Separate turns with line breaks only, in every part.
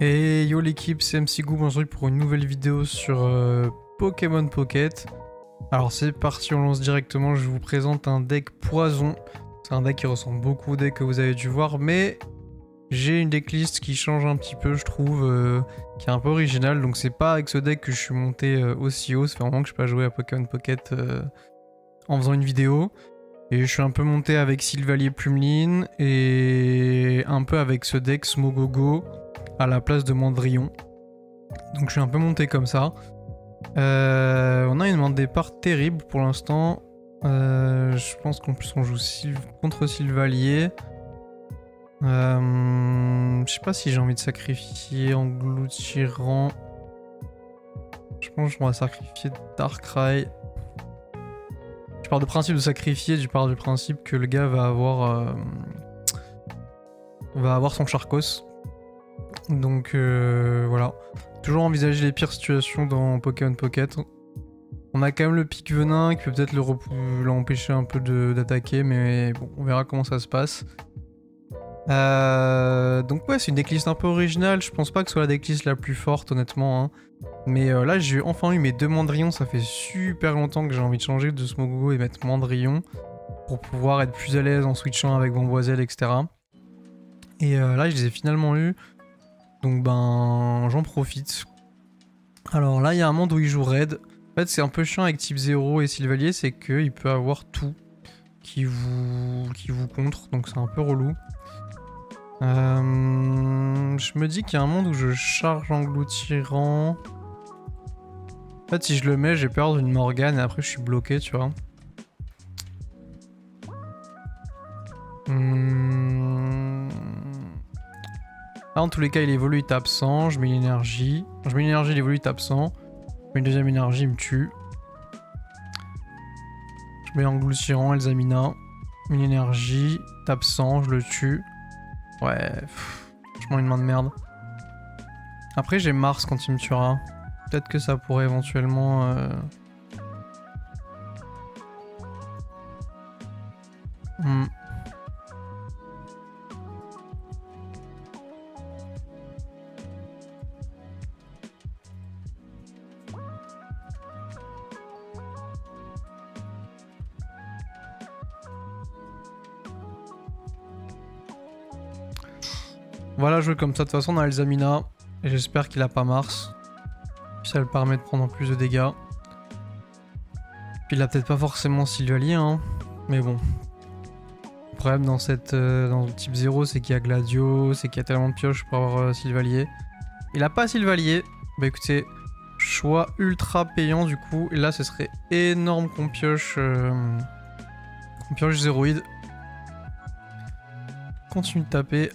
Et yo l'équipe, c'est MC Goo, aujourd'hui pour une nouvelle vidéo sur Pokémon Pocket. Alors c'est parti, on lance directement, je vous présente un deck poison. C'est un deck qui ressemble beaucoup au deck que vous avez dû voir, mais j'ai une decklist qui change un petit peu, je trouve, qui est un peu originale. Donc c'est pas avec ce deck que je suis monté aussi haut, ça fait un moment que je n'ai pas joué à Pokémon Pocket en faisant une vidéo. Et je suis un peu monté avec Sylvalier Plumeline et un peu avec ce deck Smogogo à la place de Mandrillon. Donc je suis un peu monté comme ça. On a une main de départ terrible pour l'instant. Je pense qu'en plus on joue contre Sylvalier. Je sais pas si j'ai envie de sacrifier Engloutirant. Je pense qu'on va sacrifier Darkrai. Je pars du principe de sacrifier, je pars du principe que le gars va avoir son Charcos. Donc voilà. Toujours envisager les pires situations dans Pokémon Pocket. On a quand même le pic venin qui peut peut-être l'empêcher un peu d'attaquer, mais bon, on verra comment ça se passe. Donc ouais, c'est une decklist un peu originale. Je pense pas que ce soit la decklist la plus forte, honnêtement. Hein. Mais là, j'ai enfin eu mes deux Mandrillons. Ça fait super longtemps que j'ai envie de changer de Smogogo et mettre Mandrillon pour pouvoir être plus à l'aise en switchant avec Vamboiselle, etc. Et là, je les ai finalement eu. Donc ben, j'en profite. Alors là, il y a un monde où il joue Red. En fait, c'est un peu chiant avec type 0 et Sylvalier, c'est qu'il peut avoir tout qui vous contre. Donc c'est un peu relou. Je me dis qu'il y a un monde où je charge Engloutirant. En fait, si je le mets, j'ai peur d'une Morgane et après je suis bloqué, tu vois. Là, en tous les cas, il évolue, il tape 100. Je mets une énergie. Je mets une énergie, il évolue, il tape 100. Je mets une deuxième énergie, il me tue. Je mets Engloutirant, Elzamina. Une énergie, tape 100, je le tue. Ouais, franchement, une main de merde. Après, j'ai Mars quand il me tuera. Peut-être que ça pourrait éventuellement... Voilà, jouer comme ça. De toute façon, on a Elzamina. Et j'espère qu'il a pas Mars. Puis ça le permet de prendre plus de dégâts. Puis il a peut-être pas forcément Sylvalier, hein. Mais bon. Le problème dans le type 0, c'est qu'il y a Gladio, c'est qu'il y a tellement de pioches pour avoir Sylvalier. Il a pas Sylvalier. Bah écoutez, choix ultra payant du coup. Et là, ce serait énorme qu'on pioche Zéroïde. Continue de taper.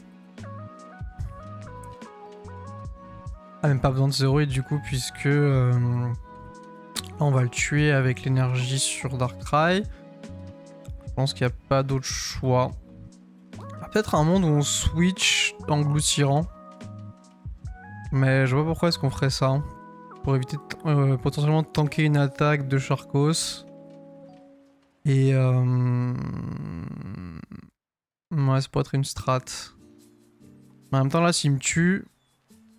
Ah, même pas besoin de Zéroïde du coup, puisque là, on va le tuer avec l'énergie sur Darkrai. Je pense qu'il n'y a pas d'autre choix. Il y a peut-être un monde où on switch Engloutirant. Mais je vois pas pourquoi est-ce qu'on ferait ça. Pour éviter potentiellement de tanker une attaque de Charcos. Et ouais, ça pourrait être une strat. En même temps là, s'il me tue,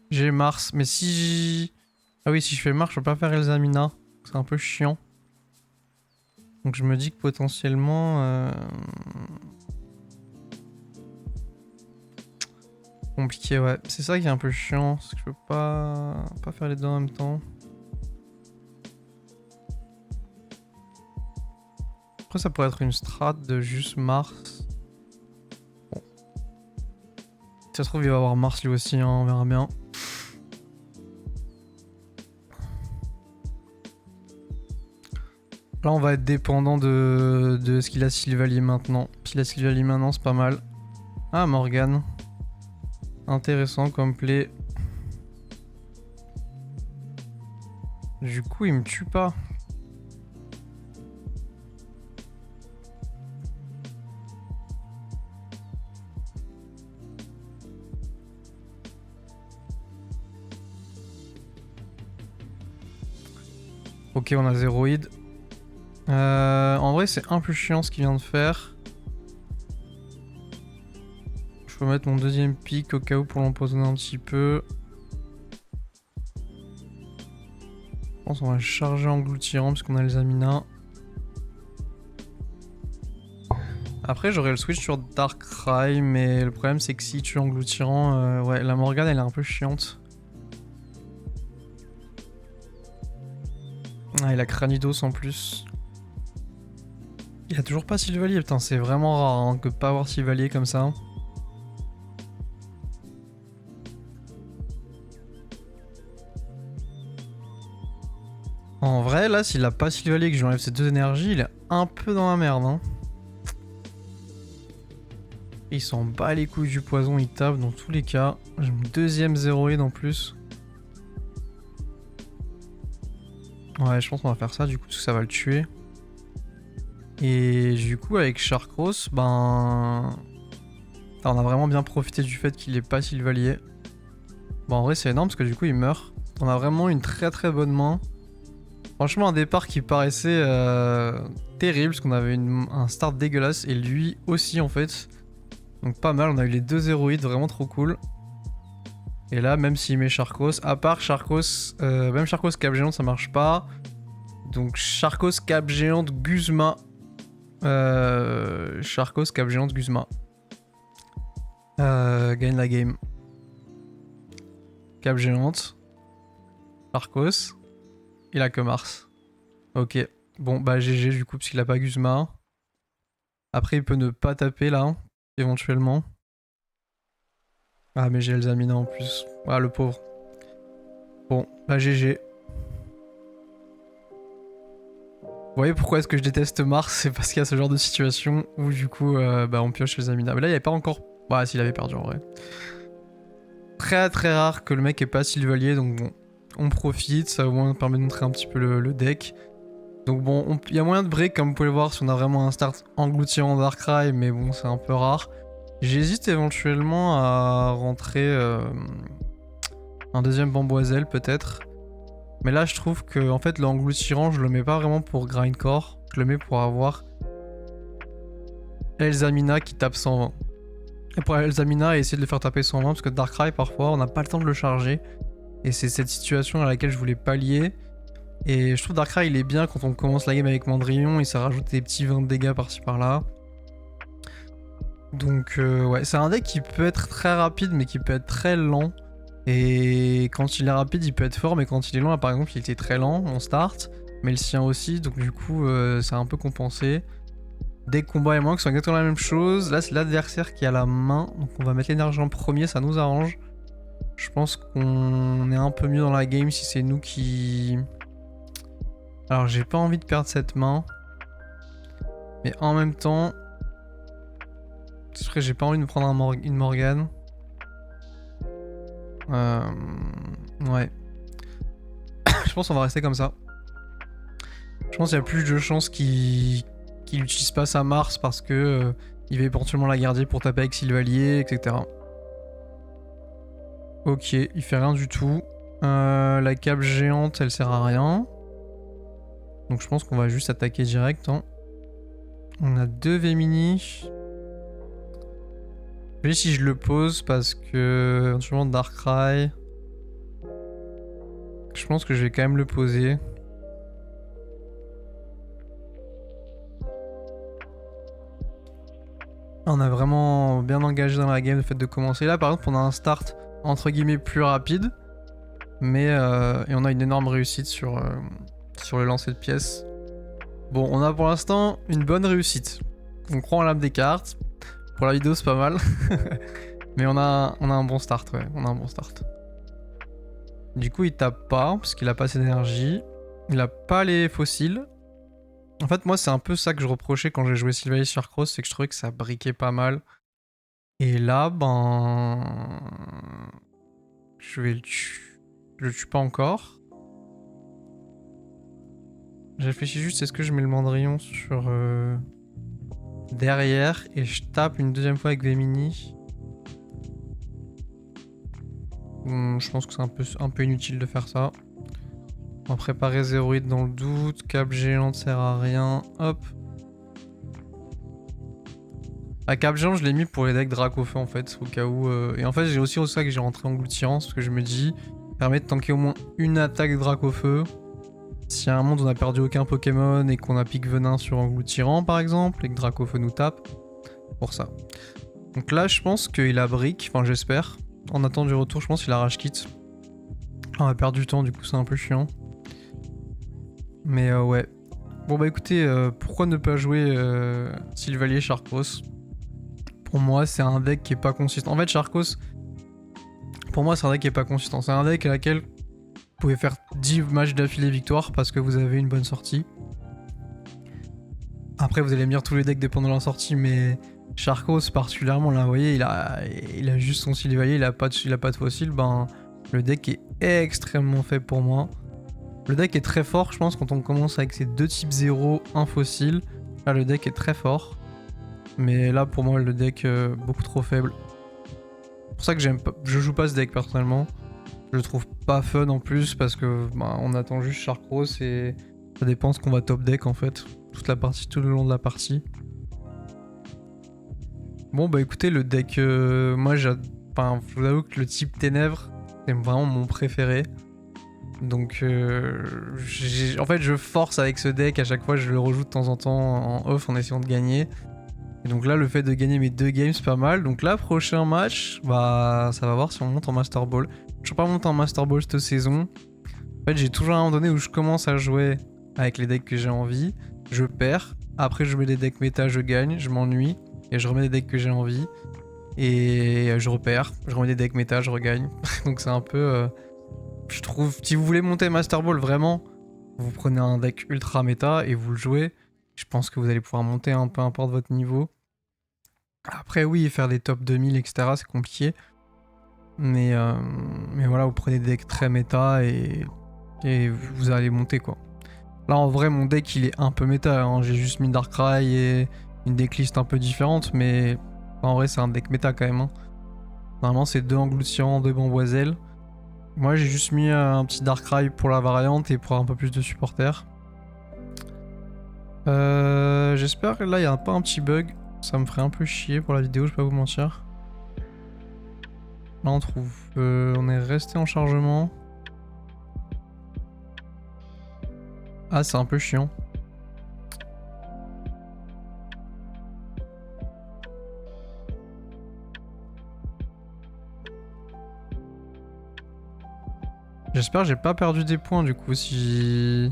j'ai Mars. Mais si... Ah oui, si je fais Mars, je peux pas faire Elzamina. C'est un peu chiant. Donc je me dis que potentiellement... compliqué, ouais. C'est ça qui est un peu chiant, c'est que je peux pas faire les deux en même temps. Après ça pourrait être une strat de juste Mars. Bon. Si ça se trouve il va avoir Mars lui aussi, hein, on verra bien. Là on va être dépendant de ce qu'il a Sylvalier maintenant. S'il a Sylvalier maintenant c'est pas mal. Ah Morgane. Intéressant comme play. Du coup il me tue pas. Ok, on a Zéroïde. En vrai, c'est un peu chiant ce qu'il vient de faire. Je peux mettre mon deuxième pic au cas où pour l'empoisonner un petit peu. pense qu'on va charger engloutirant parce qu'on a les Amina. Après j'aurais le switch sur Darkrai, mais le problème c'est que si tu engloutirant, ouais, la Morgane elle est un peu chiante. Ah, il a Cranidos en plus. Il a toujours pas Sylvalier, putain, c'est vraiment rare hein, que pas avoir Sylvalier comme ça. En vrai, là, s'il a pas Sylvalier et que je lui enlève ses deux énergies, il est un peu dans la merde. Hein. Il s'en bat les couilles du poison, il tape dans tous les cas. J'ai mon deuxième zéroïde en plus. Ouais, je pense qu'on va faire ça du coup, parce que ça va le tuer. Et du coup, avec Sharkros, ben... on a vraiment bien profité du fait qu'il ait pas Sylvalier. Bon, en vrai, c'est énorme parce que du coup, il meurt. On a vraiment une très bonne main. Franchement, un départ qui paraissait terrible parce qu'on avait un start dégueulasse et lui aussi en fait. Donc pas mal, on a eu les deux héroïdes, vraiment trop cool. Et là, même s'il met Sharkos, à part Sharkos, même Sharkos Cap Géante ça marche pas. Donc Sharkos Cap Géante Guzma. Sharkos Cap Géante Guzma. Gagne la game. Cap Géante. Sharkos. Il a que Mars. Ok. Bon, bah GG du coup, parce qu'il a pas Guzma. Après, il peut ne pas taper là, éventuellement. Ah, mais j'ai Elzamina en plus. Ah, le pauvre. Bon, bah GG. Vous voyez pourquoi est-ce que je déteste Mars? C'est parce qu'il y a ce genre de situation où du coup, bah on pioche Elzamina. Mais là, il n'y avait pas encore... Bah, s'il avait perdu en vrai. Très rare que le mec ait pas Sylvalier, donc bon. On profite, ça au moins permet de montrer un petit peu le deck. Donc bon, il y a moyen de break comme vous pouvez le voir si on a vraiment un start engloutirant Darkrai, mais bon c'est un peu rare. J'hésite éventuellement à rentrer un deuxième Bamboiselle peut-être. Mais là je trouve que en fait l'engloutirant je le mets pas vraiment pour grindcore, je le mets pour avoir Elzamina qui tape 120. Et pour Elzamina essayer de le faire taper 120 parce que Darkrai parfois on n'a pas le temps de le charger. Et c'est cette situation à laquelle je voulais pallier. Et je trouve Darkrai il est bien quand on commence la game avec Mandrillon, et ça rajoute des petits 20 de dégâts par-ci par-là. Donc ouais, c'est un deck qui peut être très rapide mais qui peut être très lent. Et quand il est rapide il peut être fort, mais quand il est lent, là, par exemple il était très lent en start, mais le sien aussi, donc du coup c'est un peu compensé. Deck combat et manque sont exactement la même chose. Là c'est l'adversaire qui a la main, donc on va mettre l'énergie en premier, ça nous arrange. Je pense qu'on est un peu mieux dans la game si c'est nous qui... Alors j'ai pas envie de perdre cette main. Mais en même temps... C'est vrai que j'ai pas envie de me prendre une Morgane. Ouais. Je pense qu'on va rester comme ça. Je pense qu'il y a plus de chances qu'il n'utilise pas sa Mars parce que il va éventuellement la garder pour taper avec Sylvalier, etc. Ok, il fait rien du tout. La cape géante, elle sert à rien. Donc je pense qu'on va juste attaquer direct. Hein. On a deux Vémini. Je vais si je le pose parce que éventuellement Darkrai. Je pense que je vais quand même le poser. On a vraiment bien engagé dans la game le fait de commencer. Là par exemple on a un start entre guillemets plus rapide. Mais et on a une énorme réussite sur le lancer de pièces. Bon, on a pour l'instant une bonne réussite. On croit en l'âme des cartes. Pour la vidéo, c'est pas mal. Mais on a un bon start, ouais. On a un bon start. Du coup, il tape pas, parce qu'il a pas assez d'énergie. Il a pas les fossiles. En fait, moi, c'est un peu ça que je reprochais quand j'ai joué Sylvalier sur Cross, c'est que je trouvais que ça briquait pas mal. Et là, ben... Je vais le tuer. Je le tue pas encore. Je réfléchis juste, est-ce que je mets le Mandrillon sur derrière et je tape une deuxième fois avec Vémini. Je pense que c'est un peu inutile de faire ça. On va préparer Zéroïde dans le doute. Cap géante sert à rien. Hop. La cap géante, je l'ai mis pour les decks Dracofeu en fait, au cas où. Et en fait, j'ai aussi ça que j'ai rentré Engloutirance parce que je me dis, permet de tanker au moins une attaque Dracofeu. Si à un monde on a perdu aucun Pokémon et qu'on a pique venin sur Engloutirant par exemple, et que Dracofeu nous tape, pour ça. Donc là je pense qu'il a Brick, enfin j'espère. En attendant du retour, je pense qu'il a Rage Kit. On a perdu du temps, du coup c'est un peu chiant. Mais ouais. Bon bah écoutez, pourquoi ne pas jouer Sylvalier Charcos? Pour moi c'est un deck qui est pas consistant. En fait Charcos, pour moi c'est un deck qui est pas consistant. C'est un deck à laquelle vous pouvez faire 10 matchs d'affilée victoire parce que vous avez une bonne sortie. Après vous allez me dire tous les decks dépendent de leur sortie, mais Charcos particulièrement là vous voyez il a juste son Sylvalier, il a pas de fossile, ben le deck est extrêmement faible pour moi. Le deck est très fort je pense quand on commence avec ses deux types 0, un fossile. Là le deck est très fort. Mais là pour moi le deck beaucoup trop faible. C'est pour ça que je joue pas ce deck personnellement. Je le trouve pas fun en plus parce que bah, on attend juste Charcos et ça dépend ce qu'on va top deck en fait. Toute la partie, tout le long de la partie. Bon bah écoutez le deck, moi je vous avoue que le type Ténèbres c'est vraiment mon préféré. Donc en fait je force avec ce deck, à chaque fois je le rejoue de temps en temps en off en essayant de gagner. Et donc là le fait de gagner mes 2 games c'est pas mal. Donc là prochain match, bah ça va voir si on monte en Master Ball. Je suis pas monté en Master Ball cette saison. En fait j'ai toujours un moment donné où je commence à jouer avec les decks que j'ai envie. Je perds, après je mets des decks méta, je gagne, je m'ennuie. Et je remets des decks que j'ai envie. Et je repère, je remets des decks méta, je regagne. Donc c'est un peu... je trouve, si vous voulez monter Master Ball vraiment, vous prenez un deck ultra méta et vous le jouez. Je pense que vous allez pouvoir monter peu importe votre niveau. Après oui, faire des top 2000 etc. c'est compliqué. Mais voilà, vous prenez des decks très méta et vous allez monter quoi. Là en vrai mon deck il est un peu méta, hein. J'ai juste mis Darkrai et une decklist un peu différente, mais en vrai c'est un deck méta quand même. Hein. Normalement c'est 2 Engloutirants, 2 Bamboiselles. Moi j'ai juste mis un petit Darkrai pour la variante et pour un peu plus de supporters. J'espère que là il n'y a pas un petit bug. Ça me ferait un peu chier pour la vidéo, je vais pas vous mentir. Là on trouve... on est resté en chargement. Ah c'est un peu chiant. J'espère que j'ai pas perdu des points du coup si...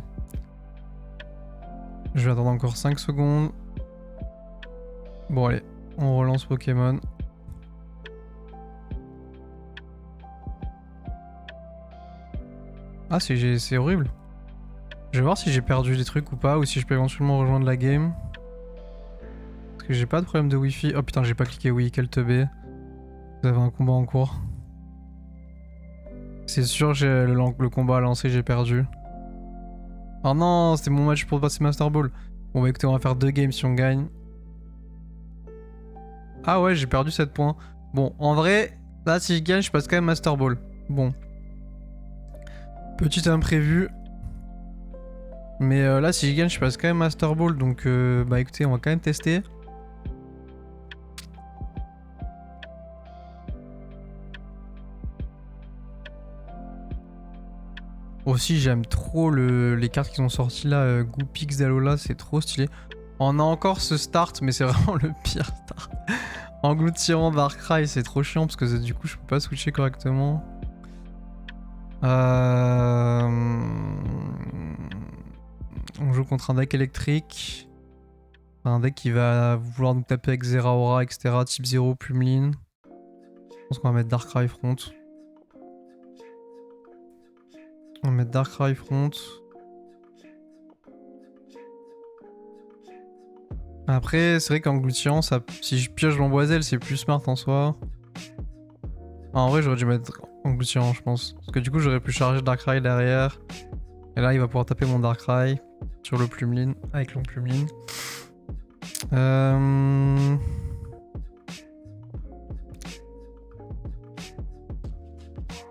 Je vais attendre encore 5 secondes. Bon allez, on relance Pokémon. Ah c'est horrible. Je vais voir si j'ai perdu des trucs ou pas, ou si je peux éventuellement rejoindre la game. Parce que j'ai pas de problème de wifi. Oh putain j'ai pas cliqué oui, quel teubé. Vous avez un combat en cours. C'est sûr j'ai le combat à lancer, j'ai perdu. Oh non, c'était mon match pour passer Master Ball. Bon bah écoutez, on va faire 2 games si on gagne. Ah ouais, j'ai perdu 7 points. Bon, en vrai, là si je gagne, je passe quand même Master Ball. Bon. Petit imprévu. Mais là si je gagne, je passe quand même Master Ball. Donc bah écoutez, on va quand même tester. Aussi j'aime trop les cartes qui sont sorties là, Goopix d'Alola, c'est trop stylé. On a encore ce start, mais c'est vraiment le pire start. Engloutirant Darkrai, c'est trop chiant parce que du coup je peux pas switcher correctement. On joue contre un deck électrique. Un deck qui va vouloir nous taper avec Zeraora, etc. Type 0, Plumeline. Je pense qu'on va mettre Darkrai front. On va mettre Darkrai front. Après, c'est vrai qu'engloutirant, si je pioche l'Emboiselle, c'est plus smart en soi. Ah, en vrai, j'aurais dû mettre engloutirant, je pense. Parce que du coup, j'aurais pu charger Darkrai derrière. Et là, il va pouvoir taper mon Darkrai sur le Plumeline, avec l'ongle Plumeline. Je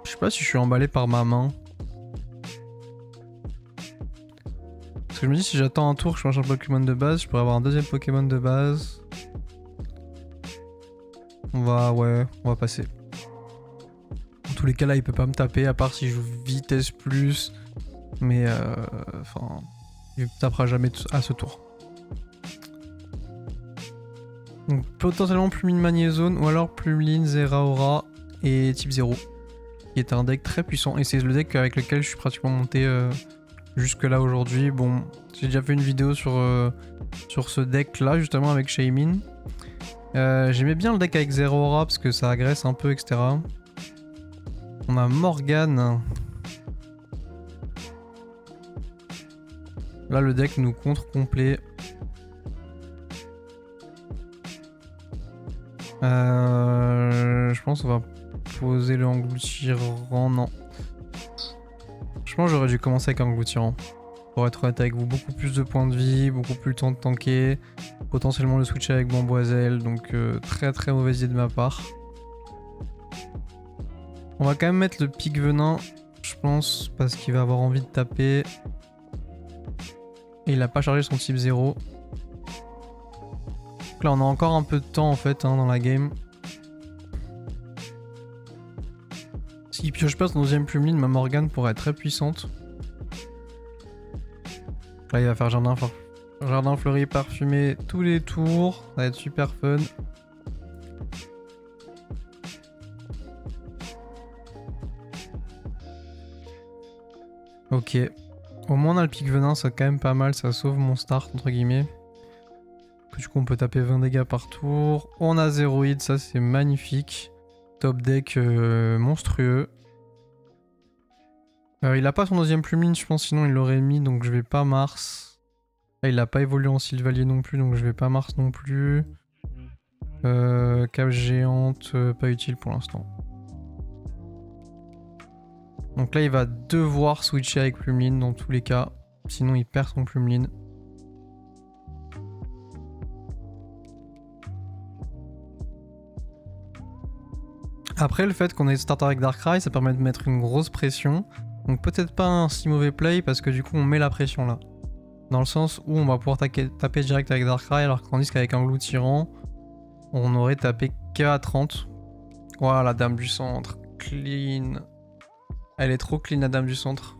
sais pas si je suis emballé par ma main. Parce que je me dis, si j'attends un tour, je change un Pokémon de base, je pourrais avoir un deuxième Pokémon de base. On va passer. Dans tous les cas, là, il peut pas me taper, à part si je joue vitesse plus Mais enfin, il tapera jamais à ce tour. Donc potentiellement Plumine Magnézone ou alors Plumine Zeraora et type 0. Qui est un deck très puissant et c'est le deck avec lequel je suis pratiquement monté jusque là aujourd'hui. Bon, j'ai déjà fait une vidéo sur ce deck là justement avec Shaymin. J'aimais bien le deck avec Zeraora parce que ça agresse un peu, etc. On a Morgane. Là, le deck nous contre complet. Je pense qu'on va poser le engloutirant. Non. Je pense que j'aurais dû commencer avec engloutirant. Pour être honnête avec vous, beaucoup plus de points de vie, beaucoup plus le temps de tanker. Potentiellement le switcher avec Bamboiselle. Donc très très mauvaise idée de ma part. On va quand même mettre le pic venin, je pense, parce qu'il va avoir envie de taper. Et il a pas chargé son type 0. Donc là on a encore un peu de temps en fait dans la game. S'il pioche pas son deuxième Plumeline, ma Morgane pourrait être très puissante. Là il va faire jardin fleuri parfumé tous les tours. Ça va être super fun. Ok. Au moins on a le pic venin, c'est quand même pas mal, ça sauve mon start entre guillemets. Du coup on peut taper 20 dégâts par tour. On a Zéroïde, ça c'est magnifique. Top deck monstrueux. Il a pas son deuxième Plumine je pense, sinon il l'aurait mis, donc je vais pas Mars. Là, il a pas évolué en Sylvalier non plus, donc je vais pas Mars non plus. Cave géante, pas utile pour l'instant. Donc là il va devoir switcher avec Plumeline dans tous les cas, sinon il perd son Plumeline. Après le fait qu'on ait starter avec Darkrai, ça permet de mettre une grosse pression. Donc peut-être pas un si mauvais play parce que du coup on met la pression là. Dans le sens où on va pouvoir taper direct avec Darkrai alors qu'on dit qu'avec Engloutirant, on aurait tapé qu'à 30. Voilà la dame du centre, clean. Elle est trop clean la dame du centre.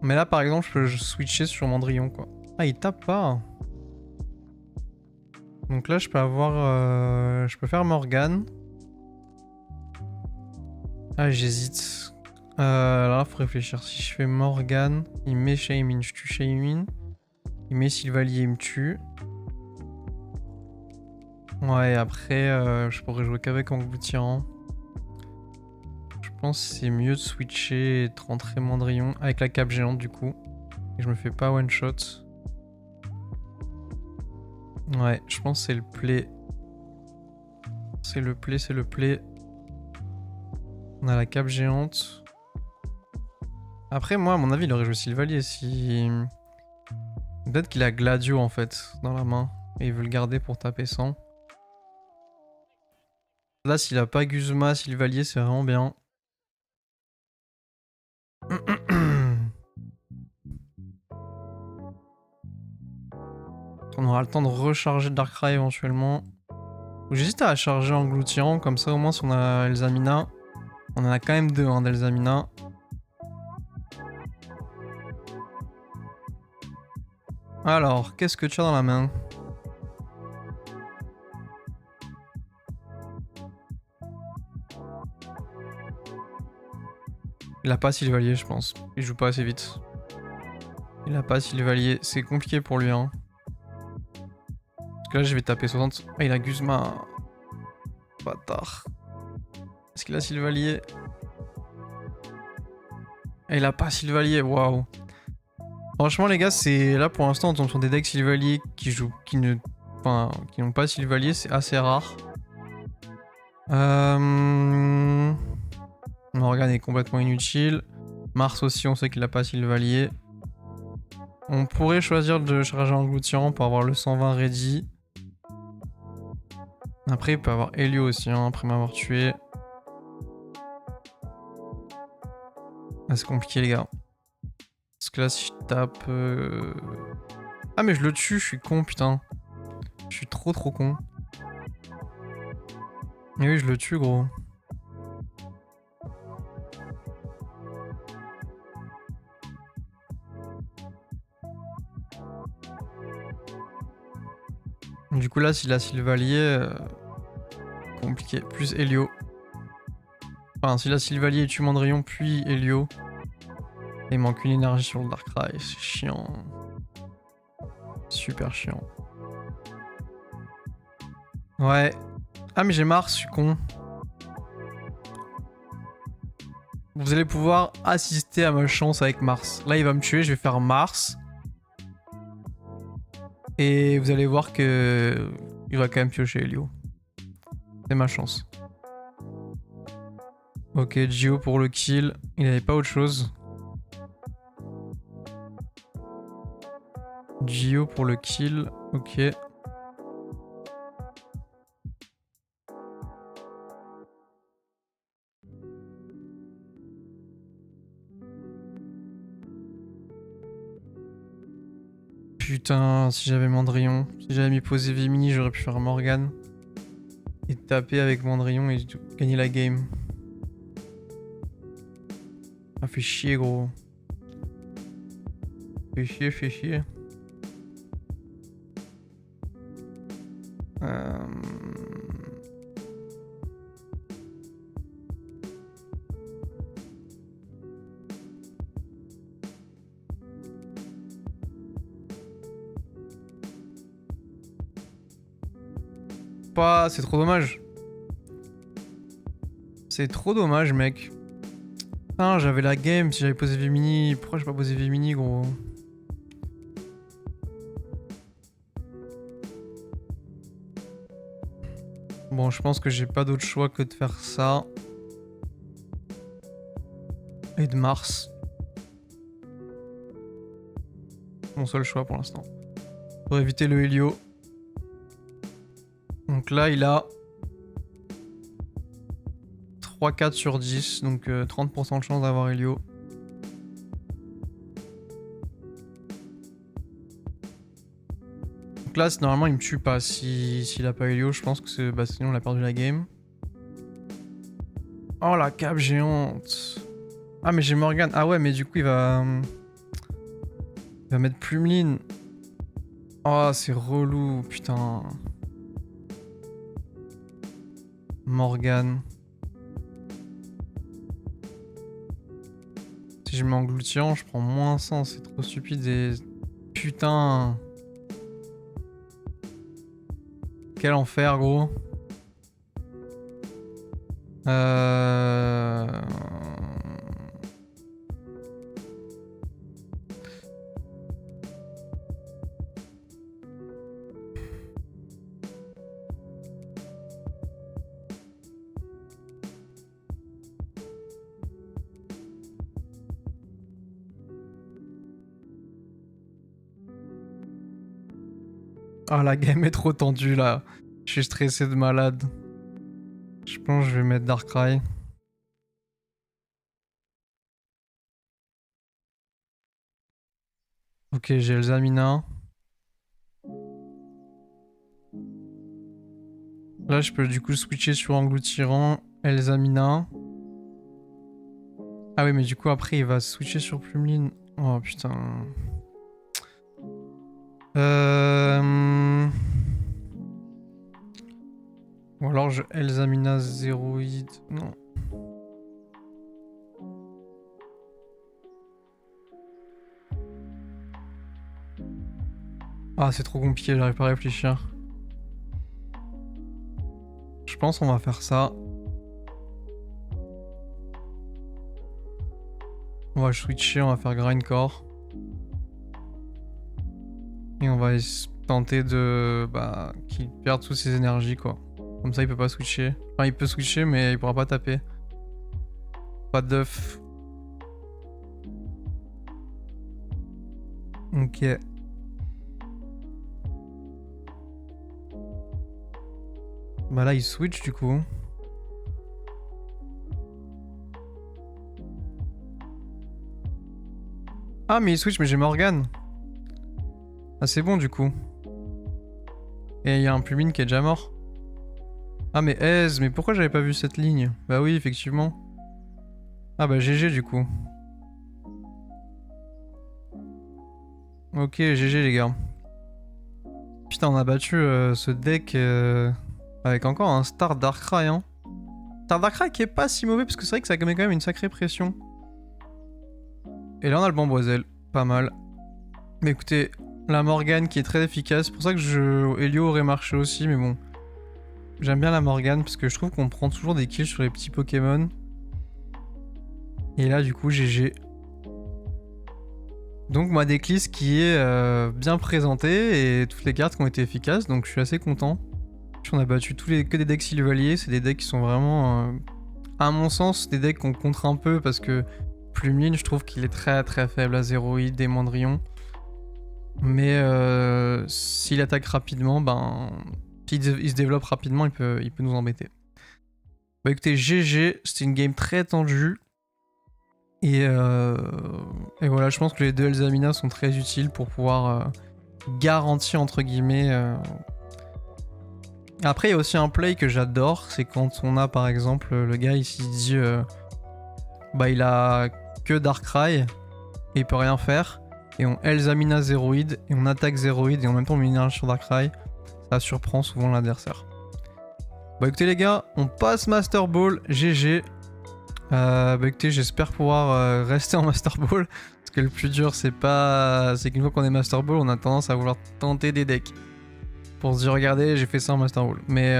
Mais là par exemple je peux switcher sur Mandrillon quoi. Ah il tape pas. Donc là je peux avoir... je peux faire Morgane. Ah j'hésite. Là faut réfléchir. Si je fais Morgane, il met Shaymin, je tue Shaymin. Il met Sylvalier, il me tue. Ouais après je pourrais jouer qu'avec Engloutirant. Je pense que c'est mieux de switcher et de rentrer Mandrillon avec la cape géante du coup. Et je me fais pas one shot. Ouais, je pense que c'est le play. C'est le play, c'est le play. On a la cape géante. Après moi à mon avis il aurait joué Sylvalier si... Peut-être qu'il a Gladio en fait dans la main. Et il veut le garder pour taper 100. Là s'il a pas Guzma, Sylvalier c'est vraiment bien. On aura le temps de recharger Darkrai éventuellement. J'hésite à charger Engloutirant, comme ça au moins si on a Elzamina. On en a quand même deux hein, d'Elzamina. Alors, qu'est-ce que tu as dans la main? Il a pas Sylvalier je pense. Il joue pas assez vite. Il a pas Sylvalier, c'est compliqué pour lui hein. Parce que là je vais taper 60. Ah il a Guzma. Bâtard. Est-ce qu'il a Sylvalier? Ah, il a pas Sylvalier, waouh. Franchement les gars, c'est là pour l'instant on tombe sur des decks Sylvalier qui jouent, qui n'ont pas Sylvalier, c'est assez rare. Morgane est complètement inutile. Mars aussi, on sait qu'il a pas Sylvalier. On pourrait choisir de charger Engloutirant pour avoir le 120 ready. Après il peut avoir Helio aussi hein, après m'avoir tué. Ah, c'est compliqué les gars. Parce que là si je tape... Ah mais je le tue, je suis con putain. Je suis trop con. Mais oui je le tue gros. Du coup là, s'il a Sylvalier, compliqué. Plus Helio. Enfin, s'il a Sylvalier, il tue Mandrion, puis Helio. Et il manque une énergie sur le Darkrai, c'est chiant. Super chiant. Ouais. Ah mais j'ai Mars, je suis con. Vous allez pouvoir assister à ma chance avec Mars. Là il va me tuer, je vais faire Mars. Et vous allez voir que il va quand même piocher Helio. C'est ma chance. Ok, Gio pour le kill. Il avait pas autre chose. Gio pour le kill. Ok. Putain, si j'avais Mandrion. Si j'avais mis posé Vimini, j'aurais pu faire Morgane. Et taper avec Mandrion et gagner la game. Ah, fait chier, gros. Fait chier, fait chier. Pas, c'est trop dommage. C'est trop dommage, mec. Putain, j'avais la game si j'avais posé Vimini. Pourquoi j'ai pas posé Vimini, gros? Bon, je pense que j'ai pas d'autre choix que de faire ça. Et de Mars. Mon seul choix pour l'instant. Pour éviter le Helio. Donc là, il a 3-4 sur 10. Donc 30% de chance d'avoir Helio. Donc là, normalement, il me tue pas. S'il a pas Helio, je pense que c'est... Bah, sinon, on a perdu la game. Oh, la cape géante. Ah, mais j'ai Morgane. Ah ouais, mais du coup, il va... Il va mettre Plumeline. Oh, c'est relou, putain. Morgane. Si je mets engloutirant, je prends moins 100. C'est trop stupide et... Putain. Quel enfer, gros. Ah, la game est trop tendue, là. Je suis stressé de malade. Je pense que je vais mettre Darkrai. Ok, j'ai Elzamina. Là, je peux du coup switcher sur Engloutirant, Elzamina. Ah oui, mais du coup, après, il va switcher sur Plumeline. Oh, putain. Ou alors, je Elzamina Zéroïde. Non. Ah, c'est trop compliqué, j'arrive pas à réfléchir. Je pense qu'on va faire ça. On va switcher, on va faire Grindcore. Et on va tenter de... Bah, qu'il perde toutes ses énergies, quoi. Comme ça, il peut pas switcher. Enfin, il peut switcher, mais il pourra pas taper. Pas d'œuf. Ok. Bah là, il switch, du coup. Ah, mais il switch, mais j'ai Morgane. Ah, c'est bon, du coup. Et il y a un Plumine qui est déjà mort. Ah, mais Ez, mais pourquoi j'avais pas vu cette ligne? Bah oui, effectivement. Ah bah GG, du coup. Ok, GG, les gars. Putain, on a battu ce deck avec encore un Star Darkrai. Hein. Star Darkrai qui est pas si mauvais parce que c'est vrai que ça met quand même une sacrée pression. Et là on a le Bamboiselle, pas mal. Mais écoutez, la Morgane qui est très efficace, c'est pour ça que Helio aurait marché aussi, mais bon. J'aime bien la Morgane parce que je trouve qu'on prend toujours des kills sur les petits Pokémon. Et là du coup GG. Donc ma decklist qui est bien présentée et toutes les cartes qui ont été efficaces, donc je suis assez content. On a battu que des decks Sylvalier, c'est des decks qui sont vraiment, à mon sens, des decks qu'on contre un peu parce que Plumeline, je trouve qu'il est très très faible à Zéroïde, Démandrion. Mais s'il attaque rapidement, ben, s'il se développe rapidement, il peut nous embêter. Bah écoutez, GG, c'était une game très tendue. Et voilà, je pense que les deux Elzamina sont très utiles pour pouvoir garantir, entre guillemets... Après, il y a aussi un play que j'adore, c'est quand on a par exemple le gars ici dit bah il a que Darkrai et il peut rien faire, et on Elzamina Zéroïde et on attaque Zéroïde et en même temps on met une énergie sur Darkrai, ça surprend souvent l'adversaire. Bah écoutez les gars, on passe Master Ball, GG. Bah écoutez, j'espère pouvoir rester en Master Ball, parce que le plus dur c'est qu'une fois qu'on est Master Ball, on a tendance à vouloir tenter des decks. Pour se dire, regardez, j'ai fait ça en Master Ball. Mais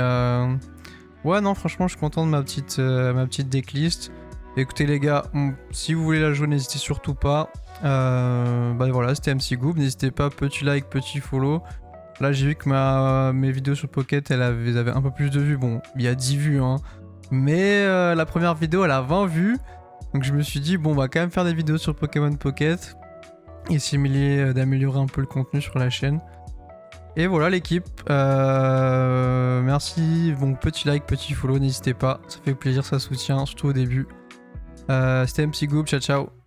ouais, non, franchement, je suis content de ma petite decklist. Écoutez, les gars, si vous voulez la jouer, n'hésitez surtout pas. Bah voilà, c'était MC Goob. N'hésitez pas, petit like, petit follow. Là, j'ai vu que mes vidéos sur Pocket, elles avaient un peu plus de vues. Bon, il y a 10 vues, hein. Mais la première vidéo, elle a 20 vues. Donc je me suis dit, bon, on va quand même faire des vidéos sur Pokémon Pocket. Essayer d'améliorer un peu le contenu sur la chaîne. Et voilà l'équipe, merci, bon petit like, petit follow, n'hésitez pas, ça fait plaisir, ça soutient, surtout au début. C'était MC Goob, ciao ciao.